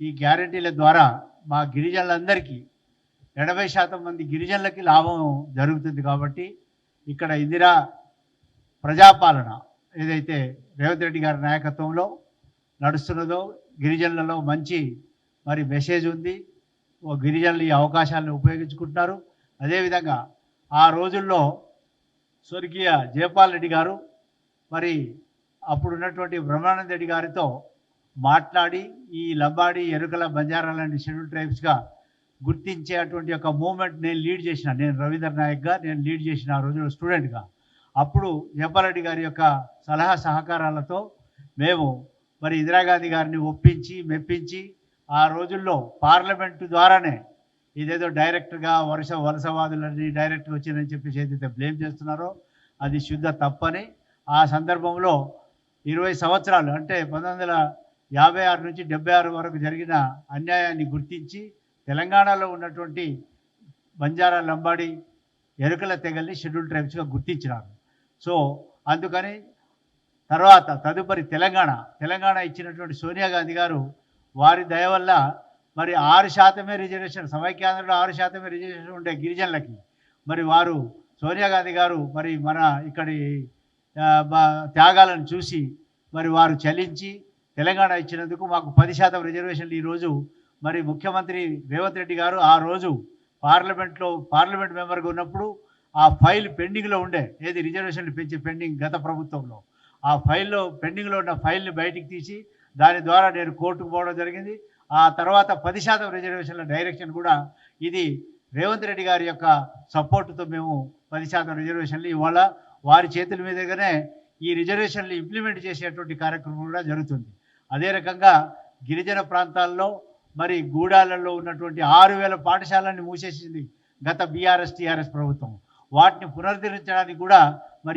ఈ గ్యారంటీల ద్వారా మా గిరిజనులందరికీ 80% మంది గిరిజనులకి లాభం జరుగుతుంది. కాబట్టి ఇక్కడ ఇందిరా ప్రజాపాలన ఏదైతే రేవంత్ రెడ్డి గారి నాయకత్వంలో నడుస్తున్నదో గిరిజనులలో మంచి మెసేజ్ ఉంది. గిరిజనులు ఈ అవకాశాలను ఉపయోగించుకుంటున్నారు. అదేవిధంగా ఆ రోజుల్లో స్వర్గీయ జయపాల్ రెడ్డి గారు అప్పుడున్నటువంటి బ్రహ్మానంద రెడ్డి గారితో మాట్లాడి ఈ లంబాడి, ఎరుకల, బంజారాలని షెడ్యూల్ ట్రైబ్స్గా గుర్తించేటువంటి ఒక మూమెంట్ నేను లీడ్ చేసిన. నేను రవీందర్ నాయక్గా నేను లీడ్ చేసిన ఆ రోజుల్లో స్టూడెంట్గా. అప్పుడు జయపాల్ రెడ్డి గారి యొక్క సలహా సహకారాలతో మేము ఇందిరాగాంధీ గారిని ఒప్పించి మెప్పించి ఆ రోజుల్లో పార్లమెంటు ద్వారానే ఇదేదో డైరెక్ట్గా వలసవాదులని డైరెక్ట్గా వచ్చిందని చెప్పేసి ఏదైతే బ్లేమ్ చేస్తున్నారో అది శుద్ధ తప్పని. ఆ సందర్భంలో 20 సంవత్సరాలు అంటే 1956 నుంచి 76 వరకు జరిగిన అన్యాయాన్ని గుర్తించి తెలంగాణలో ఉన్నటువంటి బంజారా, లంబాడి, ఎరుకల తెగల్ని షెడ్యూల్ ట్రైబ్స్గా గుర్తించినారు. సో అందుకని తదుపరి తెలంగాణ ఇచ్చినటువంటి సోనియా గాంధీ గారు వారి దయ వల్ల 6% రిజర్వేషన్, సమైక్యాంధ్రలో 6% రిజర్వేషన్ ఉండే గిరిజనులకి వారు సోనియా గాంధీ గారు మన ఇక్కడి త్యాగాలను చూసి వారు చలించి తెలంగాణ ఇచ్చినందుకు మాకు 10% రిజర్వేషన్లు ఈరోజు ముఖ్యమంత్రి రేవంత్ రెడ్డి గారు ఆ రోజు పార్లమెంట్ మెంబర్గా ఉన్నప్పుడు ఆ ఫైల్ పెండింగ్లో ఉండే, ఏది రిజర్వేషన్లు పెంచి పెండింగ్ గత ప్రభుత్వంలో, ఆ ఫైల్లో పెండింగ్లో ఉన్న ఫైల్ని బయటికి తీసి దాని ద్వారా నేను కోర్టుకు పోవడం జరిగింది. ఆ తర్వాత 10% రిజర్వేషన్ల డైరెక్షన్ కూడా ఇది రేవంత్ రెడ్డి గారి యొక్క సపోర్టుతో మేము 10% రిజర్వేషన్లు ఇవాళ వారి చేతుల మీదుగానే ఈ రిజర్వేషన్లు ఇంప్లిమెంట్ చేసేటువంటి కార్యక్రమం కూడా జరుగుతుంది. అదే రకంగా గిరిజన ప్రాంతాల్లో గూడాలలో ఉన్నటువంటి 6000 పాఠశాలలను మూసేసింది గత టీఆర్ఎస్ ప్రభుత్వం. వాటిని పునరుద్ధరించడానికి కూడా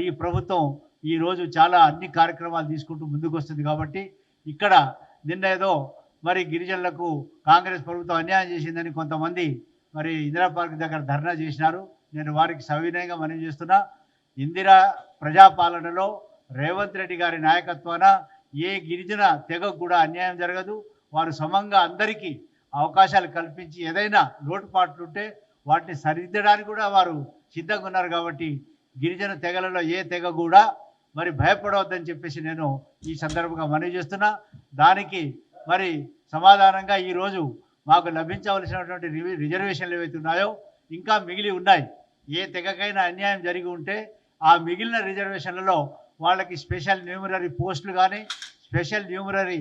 ఈ ప్రభుత్వం ఈరోజు చాలా అన్ని కార్యక్రమాలు తీసుకుంటూ ముందుకు వస్తుంది. కాబట్టి ఇక్కడ నిన్న ఏదో గిరిజనులకు కాంగ్రెస్ ప్రభుత్వం అన్యాయం చేసిందని కొంతమంది ఇందిరా పార్క్ దగ్గర ధర్నా చేసినారు. నేను వారికి సవినయంగా మనవి చేస్తున్నా, ఇందిరా ప్రజాపాలనలో రేవంత్ రెడ్డి గారి నాయకత్వాన ఏ గిరిజన తెగకు కూడా అన్యాయం జరగదు. వారు సమంగా అందరికీ అవకాశాలు కల్పించి ఏదైనా లోటుపాట్లుంటే వాటిని సరిదిద్దడానికి కూడా వారు సిద్ధంగా ఉన్నారు. కాబట్టి గిరిజన తెగలలో ఏ తెగ కూడా భయపడవద్దని చెప్పేసి నేను ఈ సందర్భంగా మనవి చేస్తున్నా. దానికి సమాధానంగా ఈరోజు మాకు లభించవలసినటువంటి రిజర్వేషన్లు ఏవైతే ఉన్నాయో ఇంకా మిగిలి ఉన్నాయి. ఏ తెగకైనా అన్యాయం జరిగి ఉంటే ఆ మిగిలిన రిజర్వేషన్లలో వాళ్ళకి స్పెషల్ న్యూమరరీ పోస్టులు కానీ స్పెషల్ న్యూమరరీ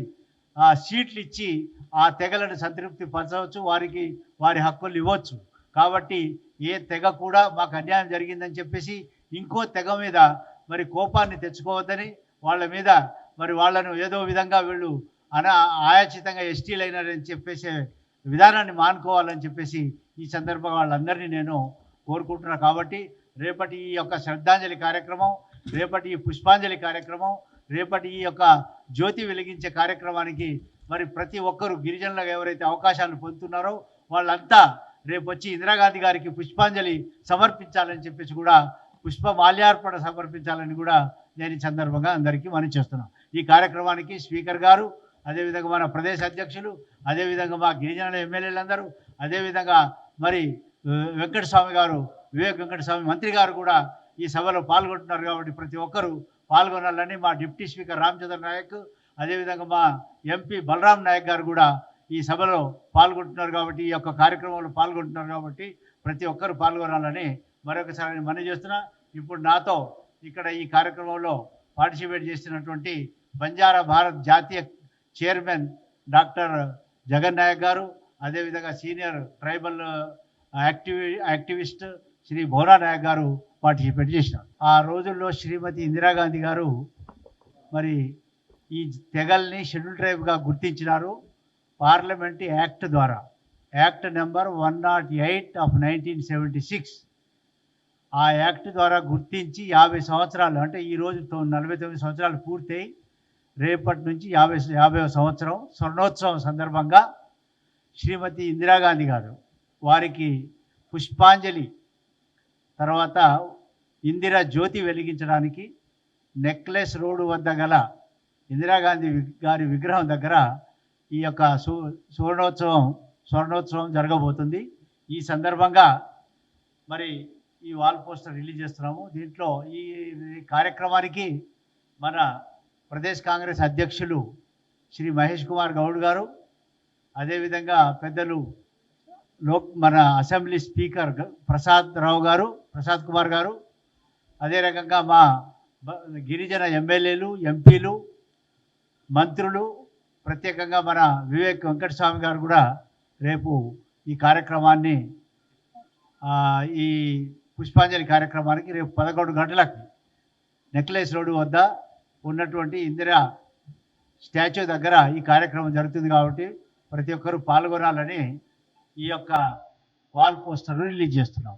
సీట్లు ఇచ్చి ఆ తెగలను సంతృప్తి పరచవచ్చు, వారి హక్కులు ఇవ్వచ్చు. కాబట్టి ఏ తెగ కూడా మాకు అన్యాయం జరిగిందని చెప్పేసి ఇంకో తెగ మీద కోపాన్ని తెచ్చుకోవద్దని, వాళ్ళ మీద వాళ్ళను ఏదో విధంగా వీళ్ళు ఆయాచితంగా ఎస్టీలు అయినారని చెప్పేసి విధానాన్ని మానుకోవాలని చెప్పేసి ఈ సందర్భంగా వాళ్ళందరినీ నేను కోరుకుంటున్నాను. కాబట్టి రేపటి ఈ యొక్క శ్రద్ధాంజలి కార్యక్రమం, రేపటి ఈ పుష్పాంజలి కార్యక్రమం, రేపటి ఈ యొక్క జ్యోతి వెలిగించే కార్యక్రమానికి ప్రతి ఒక్కరూ గిరిజనులకు ఎవరైతే అవకాశాలను పొందుతున్నారో వాళ్ళంతా రేపు వచ్చి ఇందిరాగాంధీ గారికి పుష్పాంజలి సమర్పించాలని చెప్పేసి కూడా పుష్పమాల్యార్పణ సమర్పించాలని కూడా నేను ఈ సందర్భంగా అందరికీ మనవి చేస్తున్నాను. ఈ కార్యక్రమానికి స్పీకర్ గారు, అదేవిధంగా మన ప్రదేశ్ అధ్యక్షులు, అదేవిధంగా మా గిరిజనుల ఎమ్మెల్యేలందరూ, అదేవిధంగా వెంకటస్వామి గారు, వివేక్ వెంకటస్వామి మంత్రి గారు కూడా ఈ సభలో పాల్గొంటున్నారు. కాబట్టి ప్రతి ఒక్కరూ పాల్గొనాలని మా డిప్యూటీ స్పీకర్ రామచంద్ర నాయక్, అదేవిధంగా మా ఎంపీ బలరాం నాయక్ గారు కూడా ఈ సభలో పాల్గొంటున్నారు. కాబట్టి ఈ యొక్క కార్యక్రమంలో పాల్గొంటున్నారు. కాబట్టి ప్రతి ఒక్కరూ పాల్గొనాలని మరొకసారి మనవి చేస్తున్నా. ఇప్పుడు నాతో ఇక్కడ ఈ కార్యక్రమంలో పార్టిసిపేట్ చేస్తున్నటువంటి బంజారా భారత్ జాతీయ చైర్మన్ డాక్టర్ జగన్ నాయక్ గారు, అదేవిధంగా senior tribal activist Shri Bhona Nayak గారు పార్టిసిపేట్ చేసినారు. ఆ రోజుల్లో శ్రీమతి ఇందిరాగాంధీ గారు ఈ తెగల్ని షెడ్యూల్ ట్రైబ్గా గుర్తించినారు పార్లమెంట్ యాక్ట్ ద్వారా. Act number 108 of 1976. ఆ యాక్ట్ ద్వారా గుర్తించి 50 సంవత్సరాలు, అంటే ఈరోజు 49 సంవత్సరాలు పూర్తయి రేపటి నుంచి 50వ సంవత్సరం స్వర్ణోత్సవం సందర్భంగా శ్రీమతి ఇందిరాగాంధీ గారు వారికి పుష్పాంజలి తర్వాత ఇందిరా జ్యోతి వెలిగించడానికి నెక్లెస్ రోడ్డు వద్ద గల ఇందిరాగాంధీ గారి విగ్రహం దగ్గర ఈ యొక్క స్వర్ణోత్సవం జరగబోతుంది. ఈ సందర్భంగా మరి ఈ వాల్ పోస్టర్ రిలీజ్ చేస్తున్నాము. దీంట్లో ఈ కార్యక్రమానికి మన ప్రదేశ్ కాంగ్రెస్ అధ్యక్షులు శ్రీ మహేష్ కుమార్ గౌడ్ గారు, అదేవిధంగా పెద్దలు మన అసెంబ్లీ స్పీకర్ ప్రసాద్ కుమార్ గారు, అదే రకంగా మా గిరిజన ఎమ్మెల్యేలు, ఎంపీలు, మంత్రులు, ప్రత్యేకంగా మన వివేక్ వెంకటస్వామి గారు కూడా రేపు ఈ కార్యక్రమాన్ని ఈ పుష్పాంజలి కార్యక్రమానికి రేపు 11 గంటలకు నెక్లెస్ రోడ్డు వద్ద ఉన్నటువంటి ఇందిరా స్టాచ్యూ దగ్గర ఈ కార్యక్రమం జరుగుతుంది. కాబట్టి ప్రతి ఒక్కరూ పాల్గొనాలని ఈ యొక్క వాల్ పోస్టర్ రిలీజ్ చేస్తున్నాం.